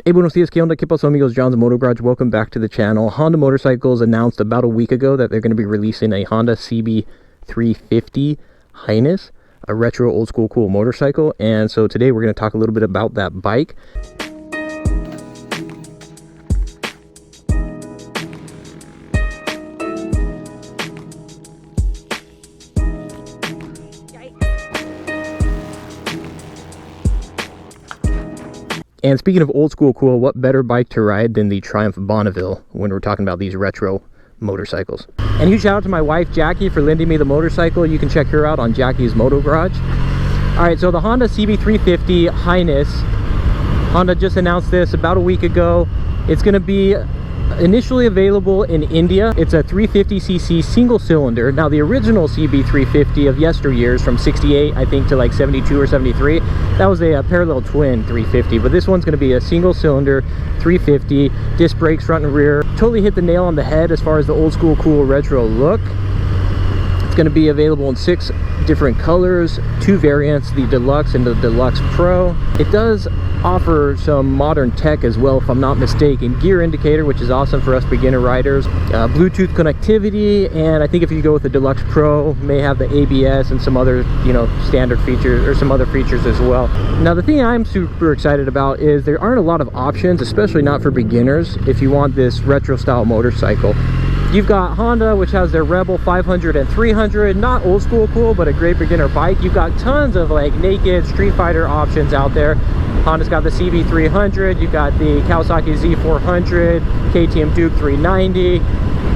Hey, buenos dias, ¿qué onda? ¿Qué pasó, amigos? John's Moto Garage. Welcome back to the channel. Honda Motorcycles announced about a week ago that they're going to be releasing a Honda CB350 Highness, a retro old school cool motorcycle. And so today we're going to talk a little bit about that bike. And speaking of old school cool, what better bike to ride than the Triumph Bonneville when we're talking about these retro motorcycles. And huge shout out to my wife Jackie for lending me the motorcycle. You can check her out on Jackie's Moto Garage. Alright, so the Honda CB350 Highness, Honda just announced this about a week ago. It's going to be initially available in India. It's a 350cc single cylinder. Now the original CB350 of yesteryears, from 68 I think to like 72 or 73, that was a parallel twin 350, but this one's going to be a single cylinder 350, disc brakes front and rear. Totally hit the nail on the head as far as the old school cool retro look. It's going to be available in 6 different colors, 2 variants, the Deluxe and the Deluxe Pro. It does offer some modern tech as well, if I'm not mistaken. Gear indicator, which is awesome for us beginner riders, Bluetooth connectivity, and I think if you go with the Deluxe Pro, may have the ABS and some other, standard features, or some other features as well. Now the thing I'm super excited about is there aren't a lot of options, especially not for beginners, if you want this retro style motorcycle. You've got Honda, which has their Rebel 500 and 300, not old school cool, but a great beginner bike. You've got tons of like naked Street Fighter options out there. Honda's got the CB300, you've got the Kawasaki Z400, KTM Duke 390.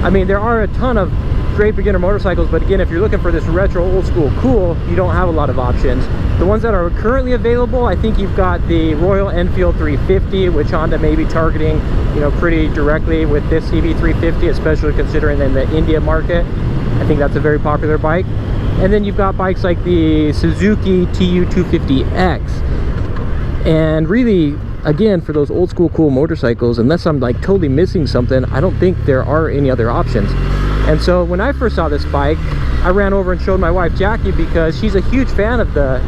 I mean, there are a ton of great beginner motorcycles, but again, if you're looking for this retro old school cool, you don't have a lot of options. The ones that are currently available, I think you've got the Royal Enfield 350, which Honda may be targeting, pretty directly with this CB350, especially considering in the India market. I think that's a very popular bike. And then you've got bikes like the Suzuki TU250X. And really, again, for those old school cool motorcycles, unless I'm like totally missing something, I don't think there are any other options. And so when I first saw this bike, I ran over and showed my wife Jackie, because she's a huge fan of the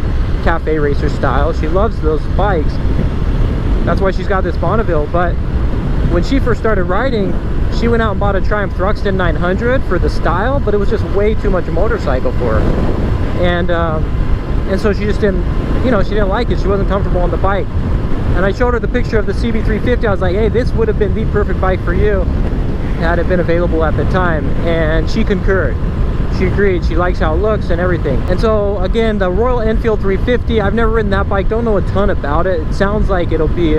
cafe racer style. She loves those bikes. That's why she's got this Bonneville. But when she first started riding, she went out and bought a Triumph Thruxton 900 for the style, but it was just way too much motorcycle for her. And so she just didn't, she didn't like it. She wasn't comfortable on the bike. And I showed her the picture of the CB350. I was like, hey, this would have been the perfect bike for you had it been available at the time. And she concurred. She agreed. She likes how it looks and everything. And so again, the Royal Enfield 350, I've never ridden that bike, don't know a ton about it. It sounds like it'll be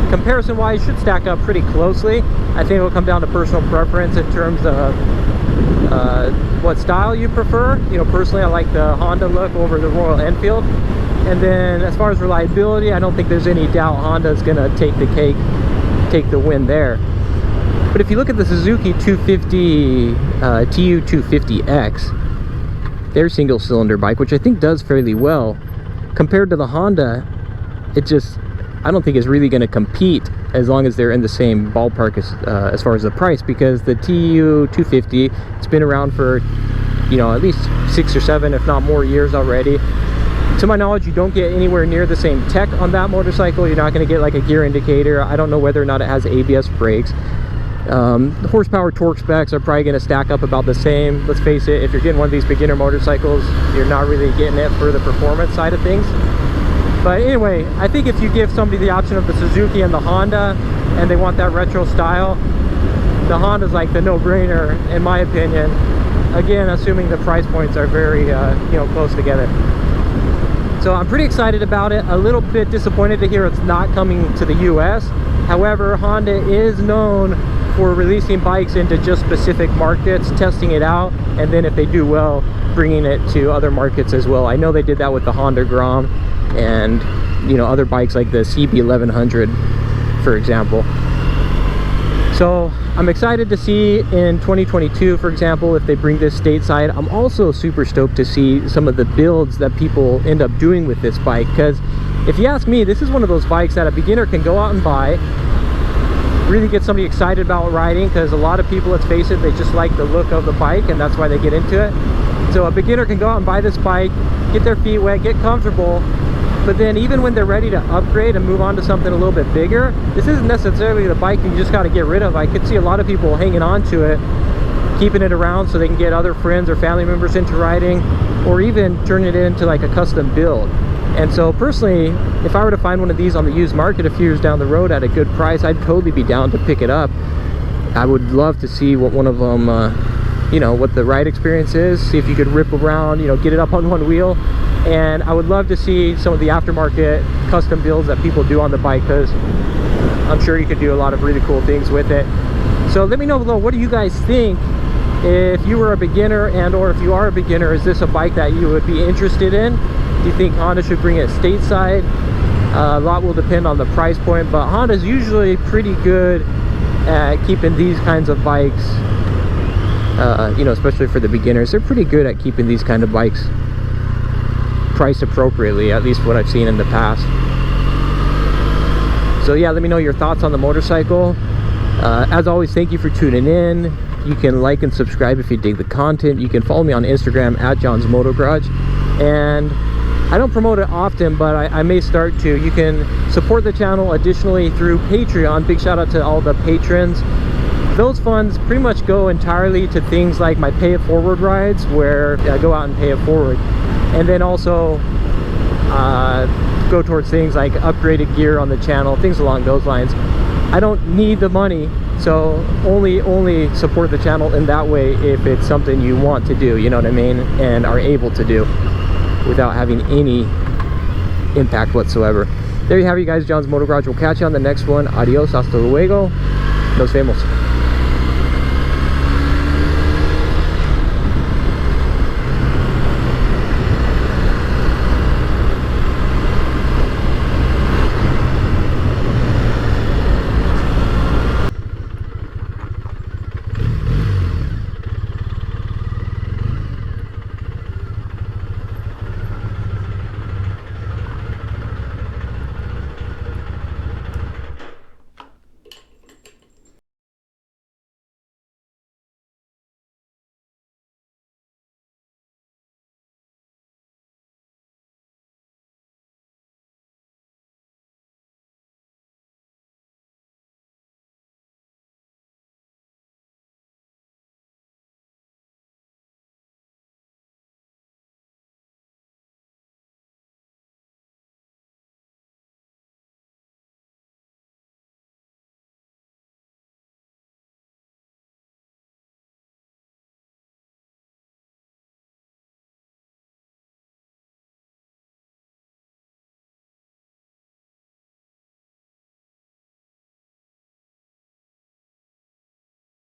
comparison wise should stack up pretty closely. I think it'll come down to personal preference in terms of what style you prefer. Personally, I like the Honda look over the Royal Enfield. And then as far as reliability, I don't think there's any doubt Honda's gonna take the cake, take the win there. But if you look at the Suzuki 250 TU250X, their single cylinder bike, which I think does fairly well, compared to the Honda, I don't think it's really going to compete as long as they're in the same ballpark as far as the price, because the TU250, it's been around for at least 6 or 7, if not more, years already. To my knowledge, you don't get anywhere near the same tech on that motorcycle. You're not going to get like a gear indicator. I don't know whether or not it has ABS brakes. The horsepower torque specs are probably going to stack up about the same. Let's face it, if you're getting one of these beginner motorcycles, you're not really getting it for the performance side of things. But anyway, I think if you give somebody the option of the Suzuki and the Honda, and they want that retro style, the Honda's like the no-brainer in my opinion. Again, assuming the price points are very close together. So I'm pretty excited about it. A little bit disappointed to hear it's not coming to the US. However, Honda is known for releasing bikes into just specific markets, testing it out, and then if they do well, bringing it to other markets as well. I know they did that with the Honda Grom and other bikes like the CB1100, for example. So I'm excited to see in 2022, for example, if they bring this stateside. I'm also super stoked to see some of the builds that people end up doing with this bike, because if you ask me, this is one of those bikes that a beginner can go out and buy, really get somebody excited about riding, because a lot of people, let's face it, they just like the look of the bike and that's why they get into it. So a beginner can go out and buy this bike, get their feet wet, get comfortable, But then even when they're ready to upgrade and move on to something a little bit bigger, this isn't necessarily the bike you just got to get rid of. I could see a lot of people hanging on to it, keeping it around so they can get other friends or family members into riding, or even turn it into like a custom build. And so personally, if I were to find one of these on the used market a few years down the road at a good price, I'd totally be down to pick it up. I would love to see what one of them, you know, what the ride experience is, see if you could rip around, you know, get it up on one wheel. And I would love to see some of the aftermarket custom builds that people do on the bike, because I'm sure you could do a lot of really cool things with it. So let me know below, what do you guys think? If you were a beginner, and or if you are a beginner, is this a bike that you would be interested in? Do you think Honda should bring it stateside? A lot will depend on the price point, but Honda's usually pretty good at keeping these kinds of bikes, you know, especially for the beginners. They're pretty good at keeping these kind of bikes priced appropriately, at least what I've seen in the past. So yeah, let me know your thoughts on the motorcycle. As always, thank you for tuning in. You can like and subscribe if you dig the content. You can follow me on Instagram at John's Moto Garage, and I don't promote it often, but I may start to. You can support the channel additionally through Patreon. Big shout out to all the patrons. Those funds pretty much go entirely to things like my pay it forward rides, where I go out and pay it forward, and then also go towards things like upgraded gear on the channel, things along those lines. I don't need the money, so only support the channel in that way if it's something you want to do, you know what I mean, and are able to do without having any impact whatsoever. There you have it, you guys. John's Moto Garage. We'll catch you on the next one. Adios, hasta luego, nos vemos.